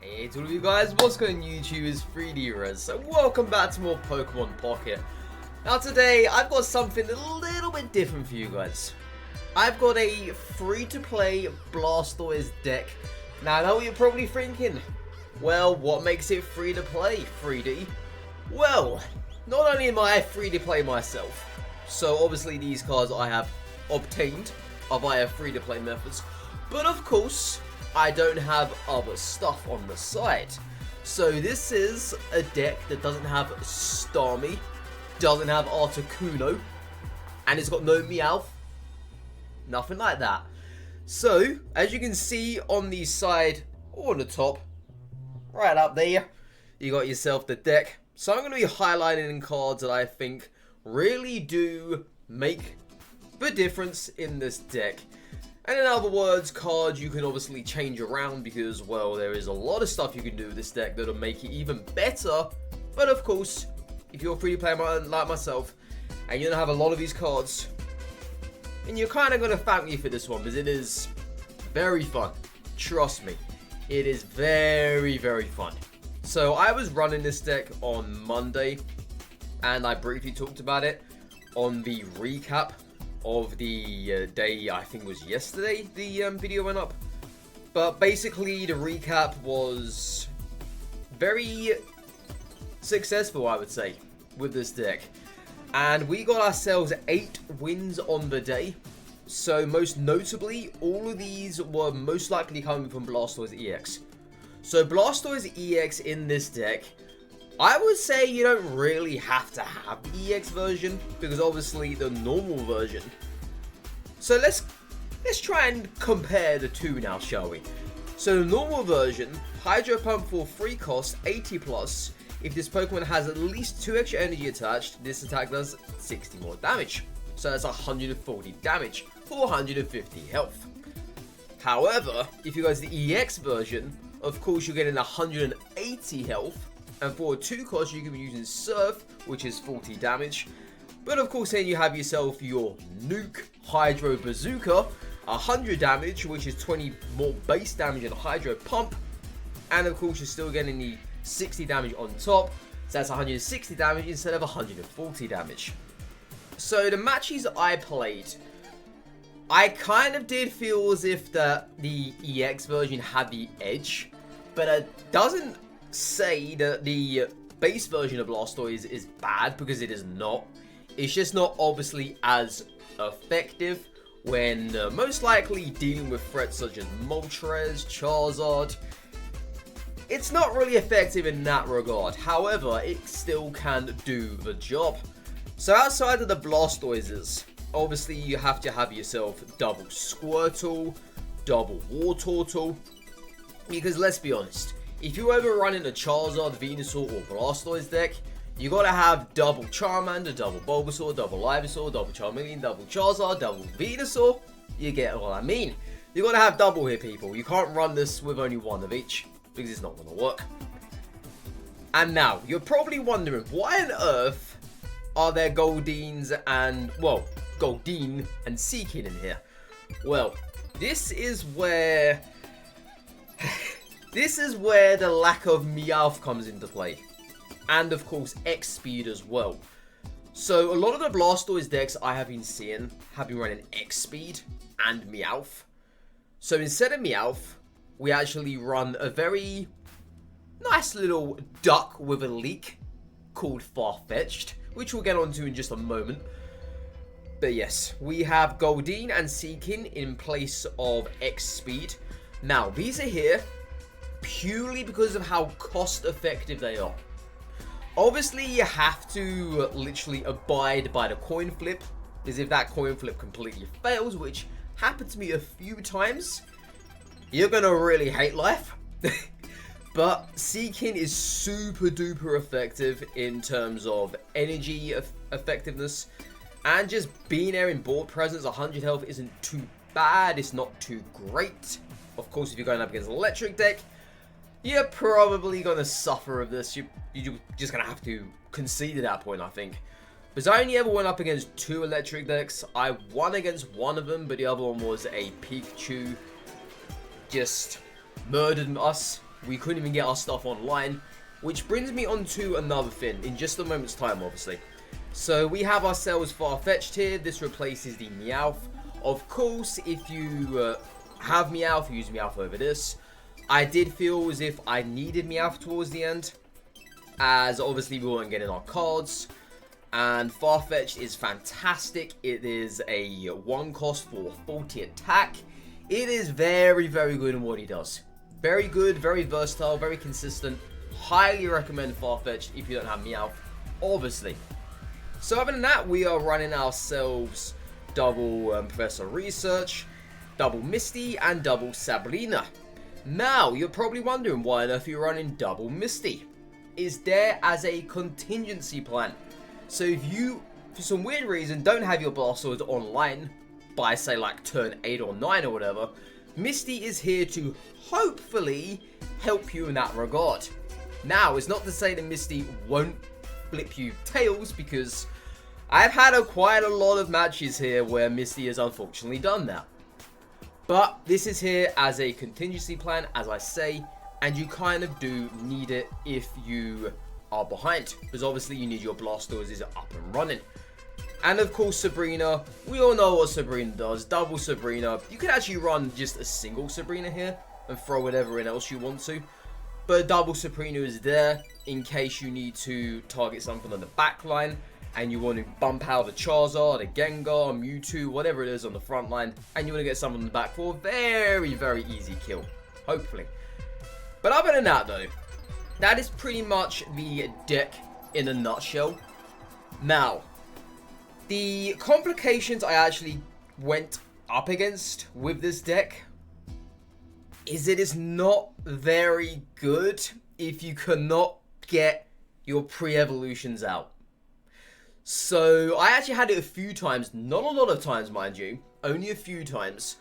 Hey to all of you guys, what's going on YouTube is 3D Res, so welcome back to more Pokemon Pocket. Now today, I've got something a little bit different for you guys. I've got a free-to-play Blastoise deck. Now I know what you're probably thinking. Well, what makes it free-to-play, 3D? Well, not only am I free-to-play myself, so obviously these cards I have obtained are via free-to-play methods, but of course, I don't have other stuff on the side. So this is a deck that doesn't have Starmie, doesn't have Articuno, and it's got no Mewoth. Nothing like that. So, as you can see on the side, or on the top, right up there, you got yourself the deck. So I'm going to be highlighting cards that I think really do make the difference in this deck. And in other words, cards you can obviously change around because, well, there is a lot of stuff you can do with this deck that'll make it even better. But of course, if you're a free player like myself, and you don't have a lot of these cards, then you're kind of going to thank me for this one, because it is very fun. Trust me, it is very, very fun. So I was running this deck on Monday, and I briefly talked about it on the recap of the day, I think it was yesterday, the video went up. But basically, the recap was very successful, I would say, with this deck. And we got ourselves 8 wins on the day. So most notably, all of these were most likely coming from Blastoise EX. So Blastoise EX in this deck, I would say you don't really have to have the EX version, because obviously the normal version. So let's try and compare the two now, shall we? So the normal version, Hydro Pump for free cost, 80 plus. If this Pokemon has at least 2 extra energy attached, this attack does 60 more damage. So that's 140 damage, 450 health. However, if you go to the EX version, of course you're getting 180 health. And for a 2 cost, you can be using Surf, which is 40 damage. But of course, then you have yourself your Nuke Hydro Bazooka, 100 damage, which is 20 more base damage than Hydro Pump. And of course, you're still getting the 60 damage on top. So that's 160 damage instead of 140 damage. So the matches I played, I kind of did feel as if the EX version had the edge. But it doesn't say that the base version of Blastoise is bad, because it is not. It's just not obviously as effective when most likely dealing with threats such as Moltres, Charizard. It's not really effective in that regard. However, it still can do the job. So outside of the Blastoises, obviously you have to have yourself double Squirtle, double Wartortle, because let's be honest, if you're ever running a Charizard, Venusaur, or Blastoise deck, you gotta have double Charmander, double Bulbasaur, double Ivysaur, double Charmeleon, double Charizard, double Venusaur. You get what I mean. You gotta have double here, people. You can't run this with only one of each, because it's not gonna work. And now, you're probably wondering, why on earth are there Goldeens and, well, Goldeen and Seaking in here? Well, this is where the lack of Meowth comes into play. And of course, X speed as well. So a lot of the Blastoise decks I have been seeing have been running X speed and Meowth. So instead of Meowth, we actually run a very nice little duck with a leak called Farfetch'd, which we'll get onto in just a moment. But yes, we have Goldeen and Seaking in place of X speed. Now, these are here purely because of how cost effective they are. Obviously, you have to literally abide by the coin flip, because if that coin flip completely fails, which happened to me a few times, you're gonna really hate life. But Seaking is super duper effective in terms of energy effectiveness, and just being there in board presence. 100 health isn't too bad, it's not too great. Of course, if you're going up against an electric deck, you're probably going to suffer of this. You're just going to have to concede at that point, I think. Because I only ever went up against 2 electric decks. I won against one of them, but the other one was a Pikachu. Just murdered us. We couldn't even get our stuff online, which brings me on to another thing in just a moment's time, obviously. So we have ourselves Farfetch'd here. This replaces the Meowth. Of course, if you have Meowth, use Meowth over this. I did feel as if I needed Meowth towards the end, as obviously we weren't getting our cards. And Farfetch'd is fantastic. It is a 1 cost for 40 attack. It is very, very good in what he does. Very good, very versatile, very consistent. Highly recommend Farfetch'd if you don't have Meowth, obviously. So other than that, we are running ourselves double Professor Research, double Misty, and double Sabrina. Now, you're probably wondering why on earth you're running double Misty. Is there as a contingency plan. So if you, for some weird reason, don't have your Blastoise online by, say, like turn 8 or 9 or whatever, Misty is here to hopefully help you in that regard. Now, it's not to say that Misty won't flip you tails, because I've had quite a lot of matches here where Misty has unfortunately done that. But this is here as a contingency plan, as I say, and you kind of do need it if you are behind, because obviously you need your Blastoise up and running. And of course Sabrina, we all know what Sabrina does, double Sabrina. You could actually run just a single Sabrina here and throw whatever in else you want to. But double Sabrina is there in case you need to target something on the back line and you want to bump out the Charizard, the Gengar, Mewtwo, whatever it is on the front line, and you want to get someone on the back for a very, very easy kill, hopefully. But other than that though, that is pretty much the deck in a nutshell. Now, the complications I actually went up against with this deck is it is not very good if you cannot get your pre-evolutions out. So I actually had it a few times, not a lot of times mind you, only a few times,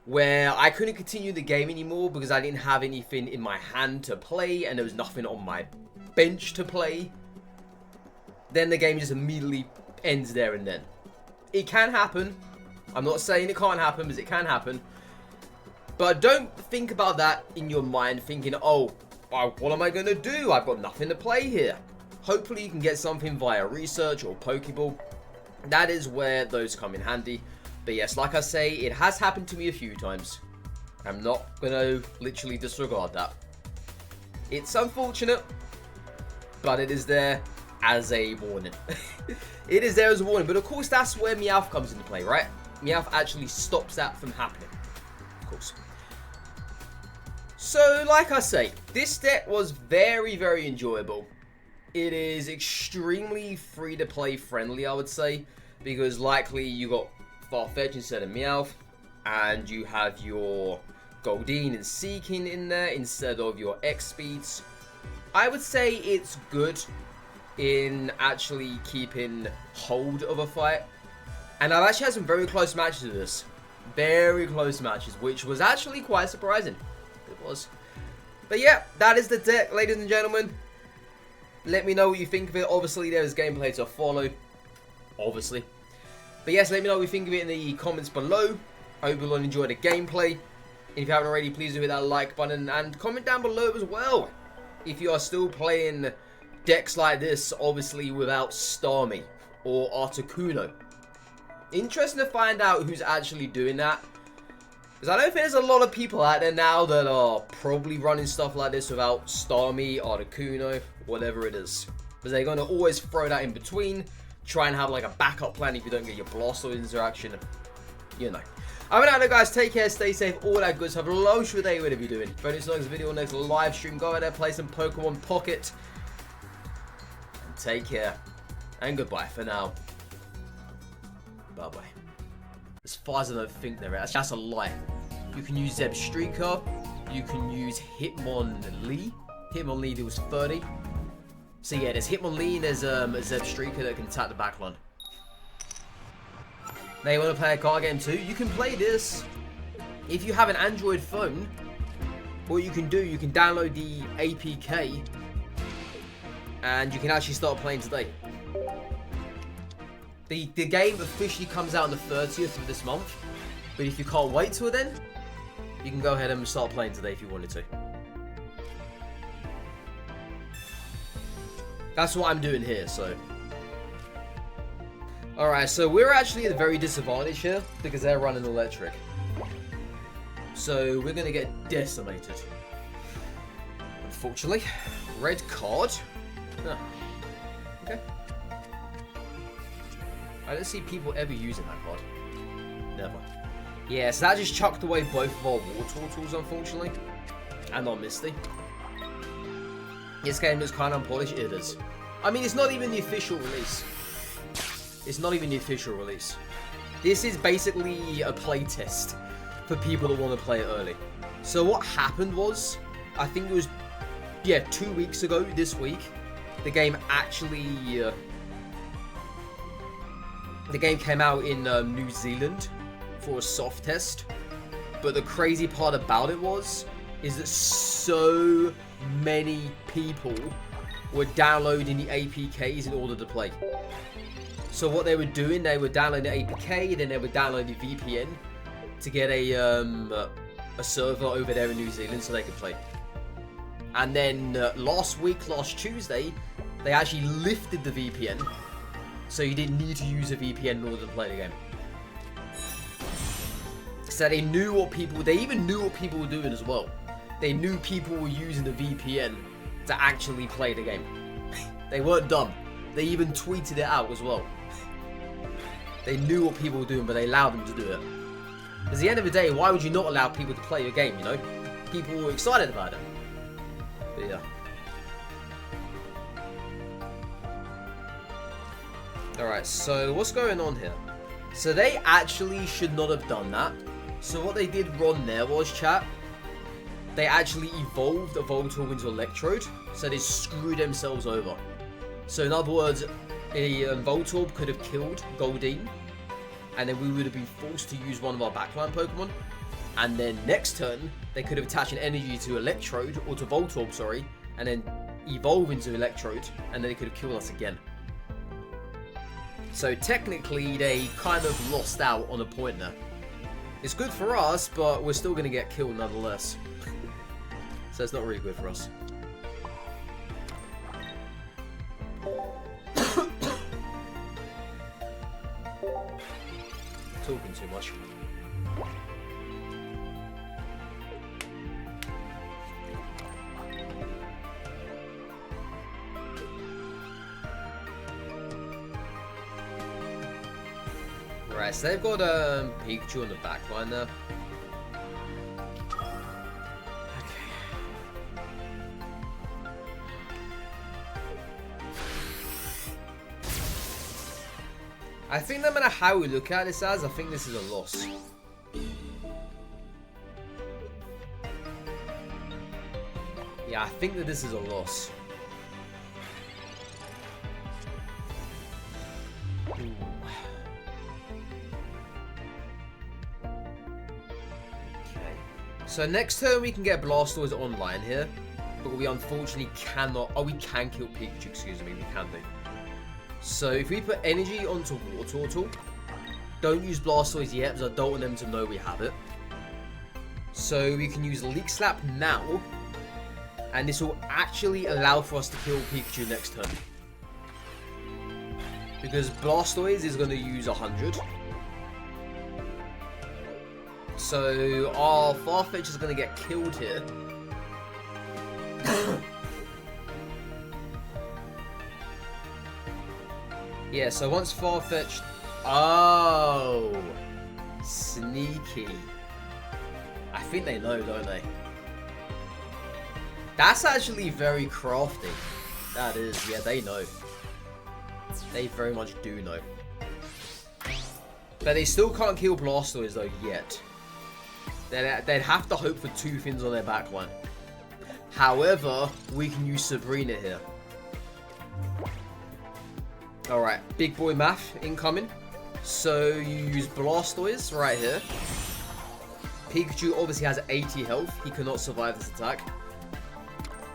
where I couldn't continue the game anymore because I didn't have anything in my hand to play and there was nothing on my bench to play. Then the game just immediately ends there and then. It can happen. I'm not saying it can't happen, because it can happen. But don't think about that in your mind thinking, oh, what am I going to do? I've got nothing to play here. Hopefully you can get something via research or Pokeball. That is where those come in handy. But yes, like I say, it has happened to me a few times. I'm not going to literally disregard that. It's unfortunate, but it is there as a warning. It is there as a warning, but of course that's where Meowth comes into play, right? Meowth actually stops that from happening, of course. So, like I say, this deck was very, very enjoyable. It is extremely free-to-play friendly, I would say, because likely you got Farfetch'd instead of Meowth, and you have your Goldeen and Seaking in there instead of your X speeds. I would say it's good in actually keeping hold of a fight, and I've actually had some very close matches with this. Very close matches, which was actually quite surprising. It was. But yeah, that is the deck, ladies and gentlemen. Let me know what you think of it. Obviously, there is gameplay to follow. Obviously. But yes, let me know what you think of it in the comments below. I hope you'll enjoy the gameplay. And if you haven't already, please do hit that like button and comment down below as well if you are still playing decks like this, obviously without Starmie or Articuno. Interesting to find out who's actually doing that, because I don't think there's a lot of people out there now that are probably running stuff like this without Starmie, Articuno, whatever it is. Because they're going to always throw that in between, try and have like a backup plan if you don't get your Blastoise interaction, you know. Other than that, guys, take care, stay safe, all that good stuff. Have a lovely day, whatever you're doing. For this next video, next live stream, go out there, play some Pokemon Pocket. And take care. And goodbye for now. Bye-bye. As far as I don't think there is. That's a lie. You can use Zeb Streaker. You can use Hitmonlee. Hitmonlee deals 30. So yeah, there's Hitmonlee and there's a Zeb Streaker that can attack the backline. Now you want to play a card game too? You can play this if you have an Android phone. What you can do, you can download the APK and you can actually start playing today. The game officially comes out on the 30th of this month, but if you can't wait till then, you can go ahead and start playing today if you wanted to. That's what I'm doing here, so. Alright, so we're actually at a very disadvantage here because they're running electric. So we're going to get decimated. Unfortunately. Red card. Huh. Okay. I don't see people ever using that card. Never. Yeah, so that just chucked away both of our War Turtles, unfortunately. And our Misty. This game looks kind of unpolished. It is. I mean, it's not even the official release. It's not even the official release. This is basically a playtest for people that want to play it early. So what happened was, I think it was, yeah, 2 weeks ago this week, the game actually, the game came out in New Zealand for a soft test. But the crazy part about it is that so many people were downloading the APKs in order to play. So what they were doing, they were downloading the APK, then they were downloading the VPN to get a server over there in New Zealand so they could play. And then last Tuesday, they actually lifted the VPN, so you didn't need to use a VPN in order to play the game. So they knew what people, they even knew what people were doing as well. They knew people were using the VPN to actually play the game. They weren't dumb. They even tweeted it out as well. They knew what people were doing, but they allowed them to do it. Because at the end of the day, why would you not allow people to play your game, you know? People were excited about it. But yeah. Alright, so what's going on here? So they actually should not have done that. So what they did wrong there was, chat, they actually evolved a Voltorb into Electrode, so they screwed themselves over. So in other words, a Voltorb could have killed Goldeen, and then we would have been forced to use one of our backline Pokemon. And then next turn, they could have attached an energy to Electrode, or to Voltorb, sorry, and then evolve into Electrode, and then they could have killed us again. So technically, they kind of lost out on a point there. It's good for us, but we're still going to get killed nonetheless. So it's not really good for us. Talking too much. Right, so they've got Pikachu on the back line there. I think no matter how we look at this as, I think this is a loss. Yeah, I think that this is a loss. Ooh. Okay. So next turn we can get Blastoise online here, but we unfortunately cannot. Oh, we can kill Pikachu, excuse me, we can do. So if we put energy onto War Turtle, don't use Blastoise yet because I don't want them to know we have it. So we can use Leak Slap now, and this will actually allow for us to kill Pikachu next turn. Because Blastoise is going to use 100. So our Farfetch'd is going to get killed here. Yeah, so once Farfetch'd... Oh! Sneaky. I think they know, don't they? That's actually very crafty. That is, yeah, they know. They very much do know. But they still can't kill Blastoise though, yet. They'd have to hope for 2 things on their backline. However, we can use Sabrina here. Alright, big boy math incoming. So you use Blastoise right here. Pikachu obviously has 80 health. He cannot survive this attack.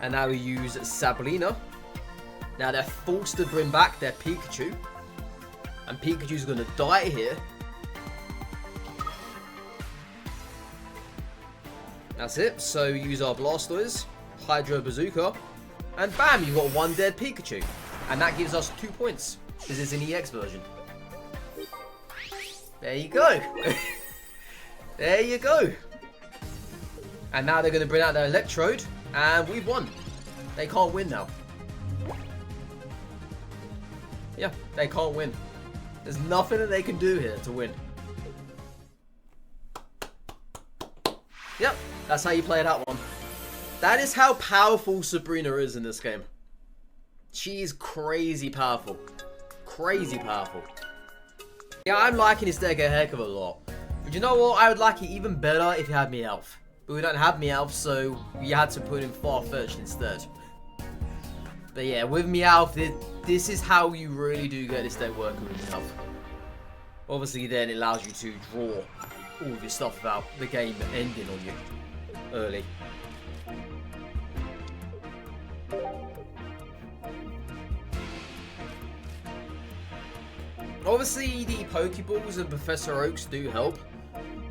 And now we use Sabrina. Now they're forced to bring back their Pikachu. And Pikachu's going to die here. That's it. So we use our Blastoise, Hydro Bazooka, and bam, you've got 1 dead Pikachu. And that gives us 2 points. This is an EX version. There you go. There you go. And now they're going to bring out their Electrode. And we've won. They can't win now. Yeah, they can't win. There's nothing that they can do here to win. Yep, that's how you play that one. That is how powerful Sabrina is in this game. She is crazy powerful. Crazy powerful. Yeah, I'm liking this deck a heck of a lot. But you know what? I would like it even better if you had Meowth. But we don't have Meowth, so we had to put in Farfetch'd instead. But yeah, with Meowth, this is how you really do get this deck working with Meowth. Obviously, then it allows you to draw all of your stuff without the game ending on you early. Obviously, the Pokeballs and Professor Oaks do help,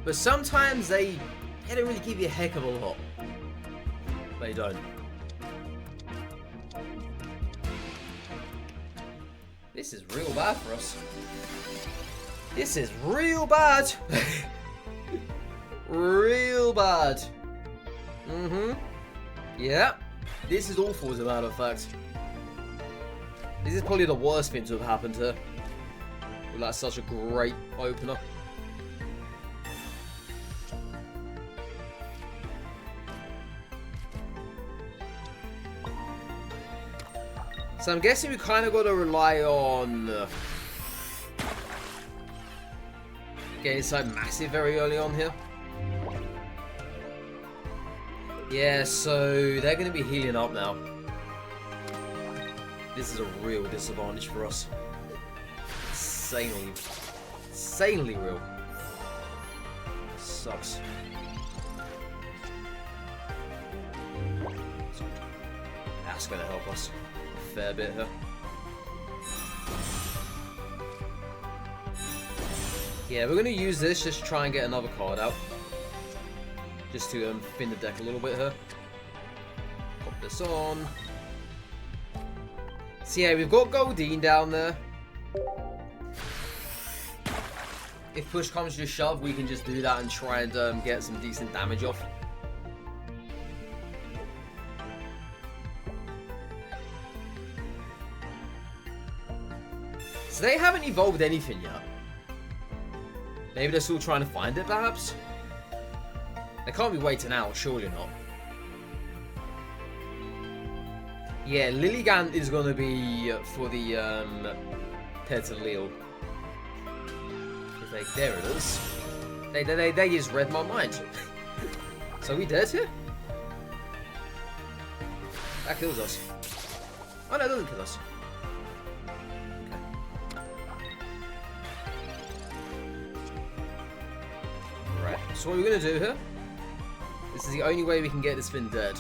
but sometimes they don't really give you a heck of a lot. They don't. This is real bad for us. This is real bad. Real bad. Yeah. This is awful, as a matter of fact. This is probably the worst thing to have happened here. Well, that's such a great opener. So I'm guessing we kind of got to rely on getting something massive very early on here. Yeah, so they're going to be healing up now. This is a real disadvantage for us. Insanely real. Sucks. That's going to help us a fair bit here. Yeah, we're going to use this just to try and get another card out. Just to thin the deck a little bit here. Pop this on. So yeah, we've got Goldeen down there. If push comes to shove, we can just do that and try and get some decent damage off. So they haven't evolved anything yet. Maybe they're still trying to find it, perhaps? They can't be waiting out, surely not. Yeah, Lilligant is going to be for the Petalil. There it is. They just read my mind. So we dead here? That kills us. Oh no, it doesn't kill us. Okay. Right, so what we're going to do here, this is the only way we can get this thing dead.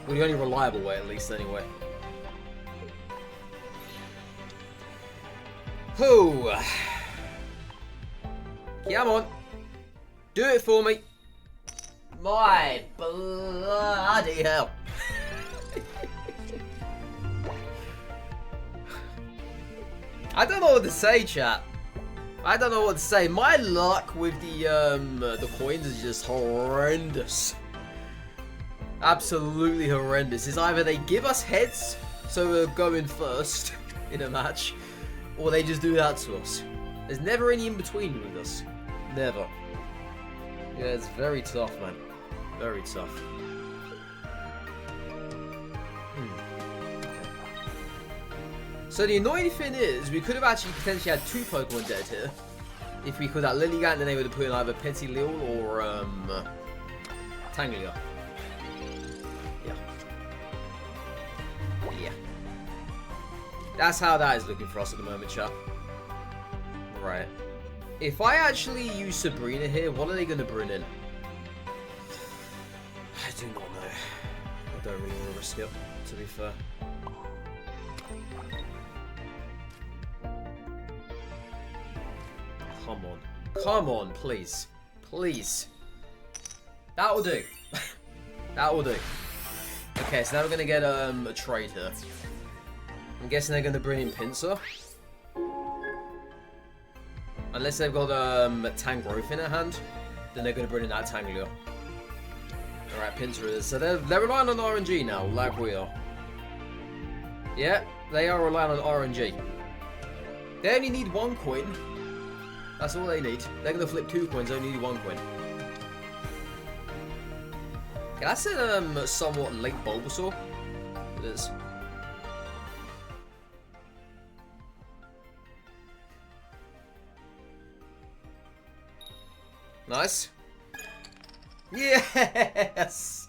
Well, the only reliable way, at least, anyway. Whoo! Come on. Do it for me. My bloody hell. I don't know what to say, chat. I don't know what to say. My luck with the coins is just horrendous. Absolutely horrendous. It's either they give us heads, so we're going first in a match, or they just do that to us. There's never any in between with us. Never. Yeah, it's very tough, man. Very tough. So the annoying thing is, we could have actually potentially had 2 Pokemon dead here. If we could have Lilligant, then they would have put in either Petilil or Tanglia. Yeah. That's how that is looking for us at the moment, chat. Right. If I actually use Sabrina here, what are they going to bring in? I do not know. I don't really want to risk it, to be fair. Come on. Come on, please. Please. That will do. That will do. Okay, so now we're gonna get a trade here. I'm guessing they're gonna bring in Pinsir. Unless they've got Tangrowth in their hand, then they're gonna bring in that Tangela. Alright, Pinsir is. So they're relying on RNG now, like we are. Yeah, they are relying on RNG. They only need 1 coin. That's all they need. They're gonna flip 2 coins, they only need 1 coin. Okay, that's a somewhat late Bulbasaur. It is. Nice. Yes!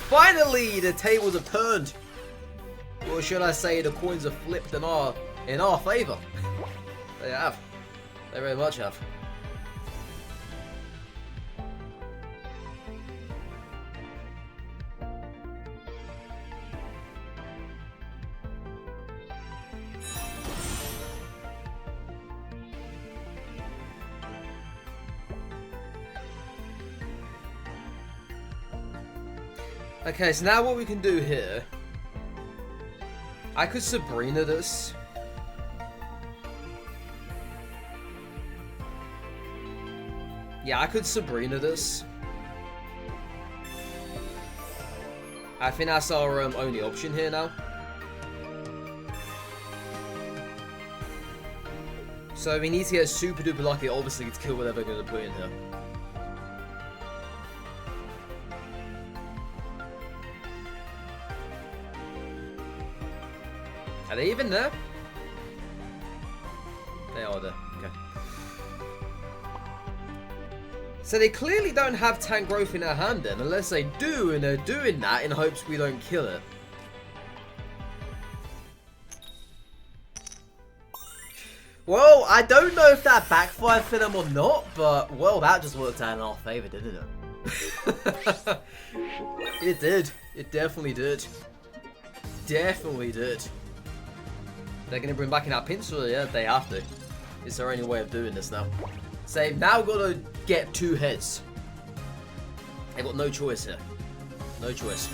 Finally, the tables have turned. Or should I say, the coins have flipped in our favour. They have. They very much have. Okay, so now what we can do here, I could Sabrina this. Yeah, I could Sabrina this. I think that's our only option here now. So we need to get super duper lucky, obviously, to kill whatever we're going to put in here. Are they even there? They are there. Okay. So they clearly don't have Tangrowth in their hand then, unless they do, and they're doing that in hopes we don't kill it. Well, I don't know if that backfired for them or not, but, well, that just worked out in our favour, didn't it? It did. It definitely did. Definitely did. They're going to bring back in our Pinsir? Yeah, they have to. It's their only way of doing this now. So they've now got to get 2 heads. They've got no choice here. No choice.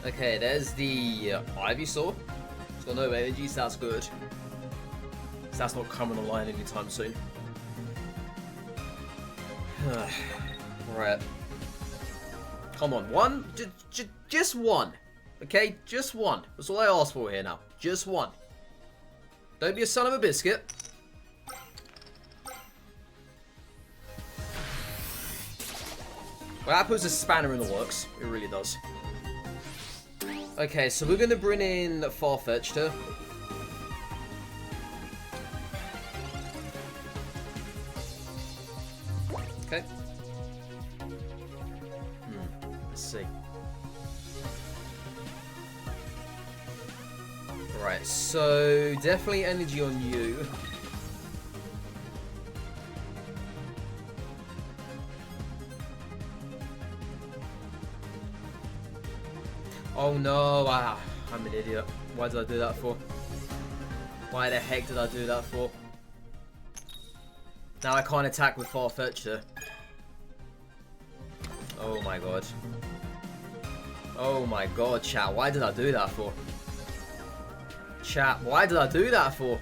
Okay, there's the Ivysaur. It's got no energy, so that's good. So that's not coming online anytime soon. Right. Come on, one? Just one. Okay, just one. That's all I asked for here now. Just one. Don't be a son of a biscuit. Well, that puts a spanner in the works. It really does. Okay, so we're going to bring in Farfetch'd here. Okay. Let's see. Right, so definitely energy on you. Oh no, I'm an idiot. Why did I do that for? Why the heck did I do that for? Now I can't attack with Farfetch'd here. Oh my god. Oh my god, chat, why did I do that for? Chat, why did I do that for?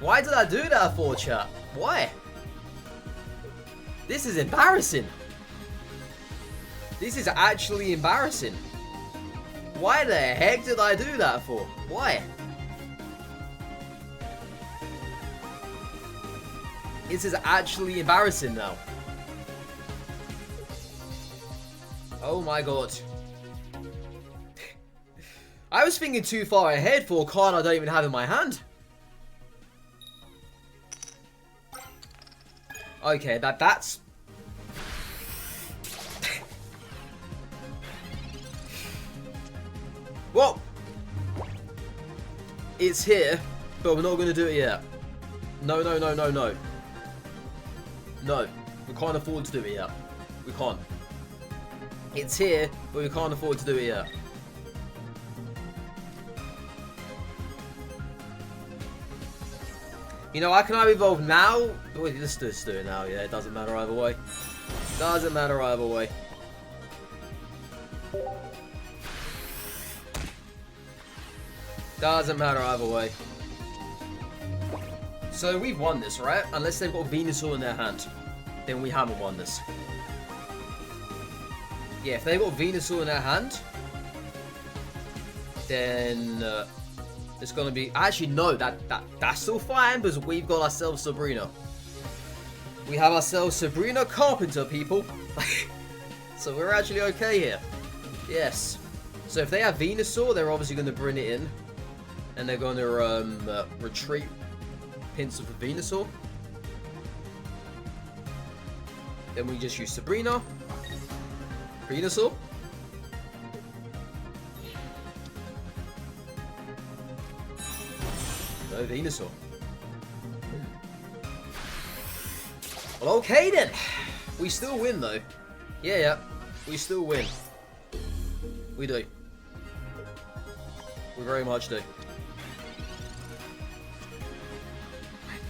Why did I do that for, chat? Why? This is embarrassing. This is actually embarrassing. Why the heck did I do that for? Why? This is actually embarrassing now. Oh my god. I was thinking too far ahead for a card I don't even have in my hand. Okay, that's... Well, it's here, but we're not going to do it yet. No, no, no, no, no. No, we can't afford to do it yet. We can't. It's here, but we can't afford to do it yet. You know, I can either evolve now. Wait, let's do it now. Yeah, it doesn't matter either way. Doesn't matter either way. Doesn't matter either way. So we've won this, right? Unless they've got Venusaur in their hand. Then we haven't won this. Yeah, if they've got Venusaur in their hand, then it's gonna be... Actually, no, that's still fine because we've got ourselves Sabrina. We have ourselves Sabrina Carpenter, people. So we're actually okay here. Yes. So if they have Venusaur, they're obviously going to bring it in. And they're going to retreat Pinsir for Venusaur. Then we just use Sabrina. Venusaur. No Venusaur. Well, okay then. We still win though. Yeah. We still win. We do. We very much do.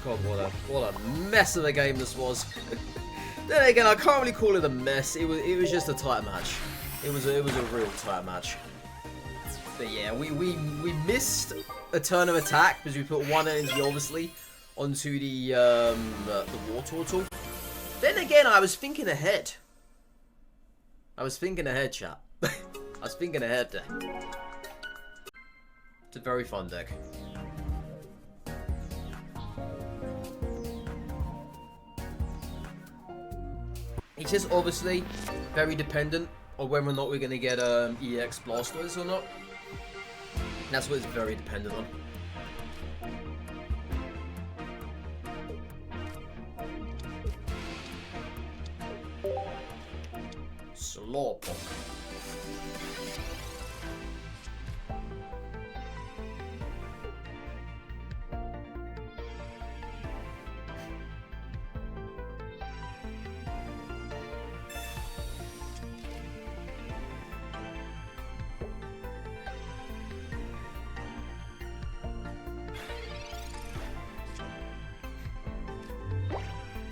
God, what a mess of a game this was. Then again, I can't really call it a mess. It was just a tight match. It was a real tight match. But yeah, we missed a turn of attack because we put one energy obviously onto the war turtle. Then again, I was thinking ahead. Chat. I was thinking ahead there. It's a very fun deck. It's just obviously very dependent on whether or not we're going to get EX Blastoise or not. And that's what it's very dependent on. Slowpoke.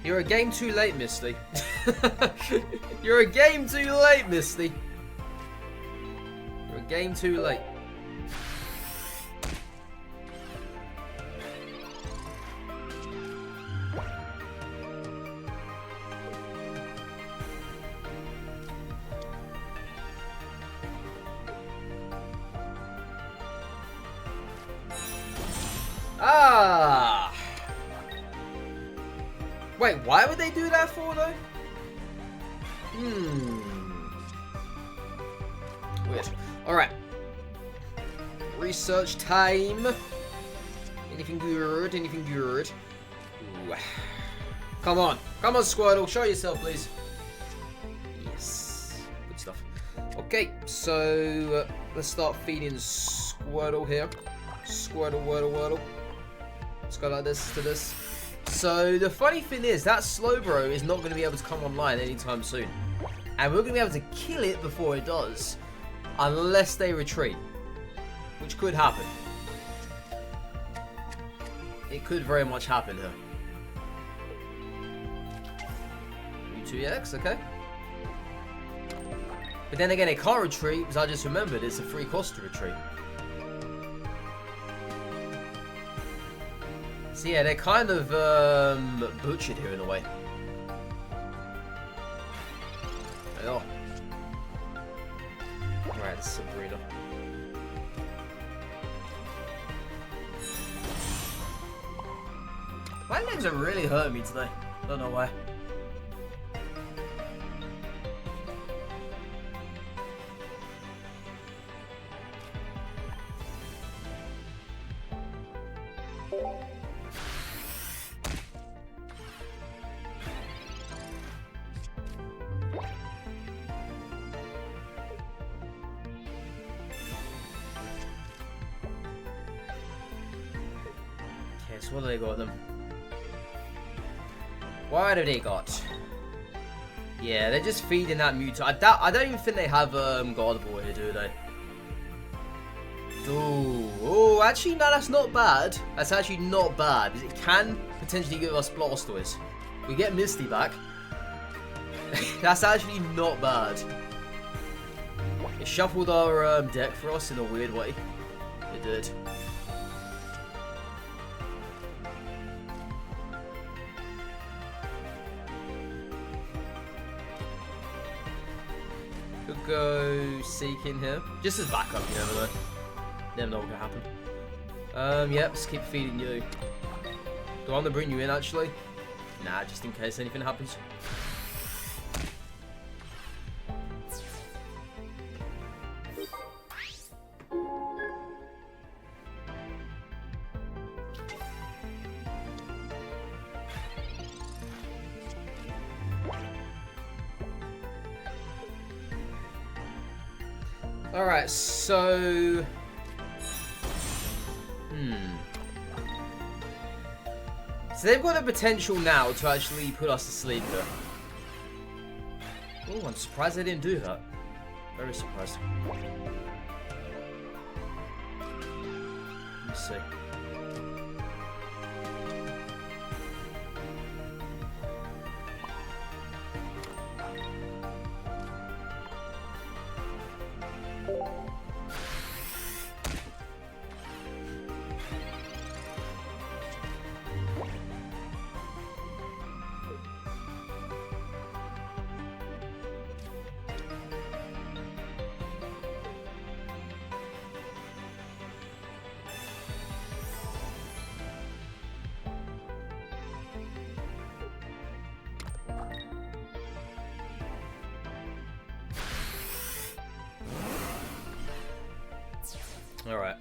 You're a game too late, Misty. You're a game too late, Misty. You're a game too late. Ah! Wait, why would they do that for, though? Weird. Alright. Research time. Anything good? Anything good? Ooh. Come on. Come on, Squirtle. Show yourself, please. Yes. Good stuff. Okay, so let's start feeding Squirtle here. Squirtle, Wordle, Wordle. Let's go like this to this. So the funny thing is that Slowbro is not going to be able to come online anytime soon. And we're going to be able to kill it before it does. Unless they retreat. Which could happen. It could very much happen here. U2X, okay. But then again, it can't retreat because I just remembered it's a free cost to retreat. So yeah, they're kind of butchered here in a way. They are. Right, Sabrina. My legs are really hurting me today. Don't know why. What do they got them? What have they got? Yeah, they're just feeding that Mewtwo. I don't even think they have Gardevoir here, do they? Ooh, actually, no, that's not bad. That's actually not bad, because it can potentially give us Blastoise. We get Misty back. That's actually not bad. It shuffled our deck for us in a weird way. It did. Could go Seaking here. Just as backup, you never know. Never know what can happen. Yep, just keep feeding you. Do I want to bring you in actually? Nah, just in case anything happens. Alright, so... So they've got the potential now to actually put us to sleep here. Oh, I'm surprised they didn't do that. Very surprised. Let's see. Alright.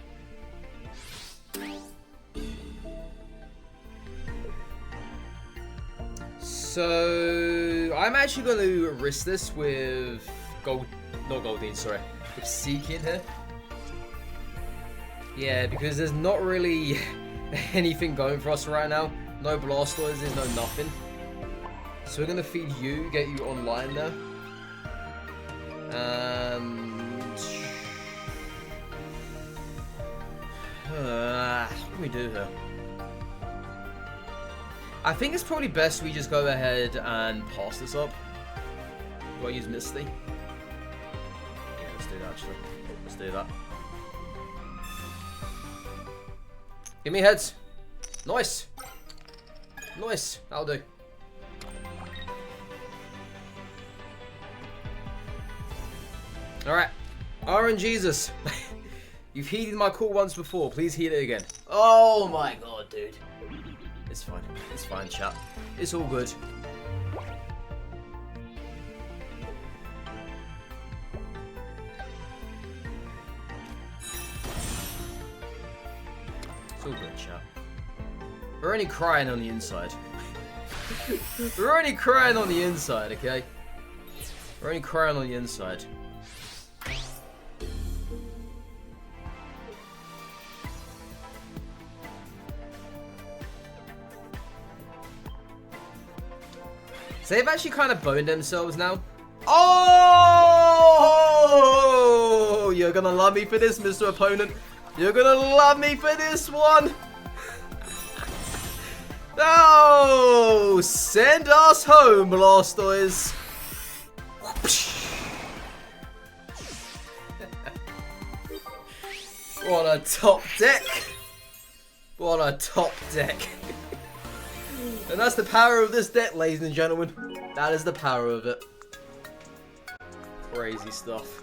So I'm actually going to risk this with not Goldeen, sorry, with Seaking here. Yeah, because there's not really anything going for us right now. No Blastoise, there's no nothing. So we're going to feed you, get you online there. And... what do we do here? I think it's probably best we just go ahead and pass this up. Do I use Misty? Yeah, let's do that actually. Let's do that. Give me heads. Nice. Nice. That'll do. Alright. RNGesus. You've heeded my call once before. Please heed it again. Oh my god, dude. It's fine. It's fine, chat. It's all good. It's all good, chat. We're only crying on the inside. We're only crying on the inside, okay? We're only crying on the inside. So they've actually kind of boned themselves now. Oh! You're gonna love me for this, Mr. Opponent. You're gonna love me for this one. Oh! Send us home, Blastoise. What a top deck. What a top deck. And that's the power of this deck, ladies and gentlemen. That is the power of it. Crazy stuff.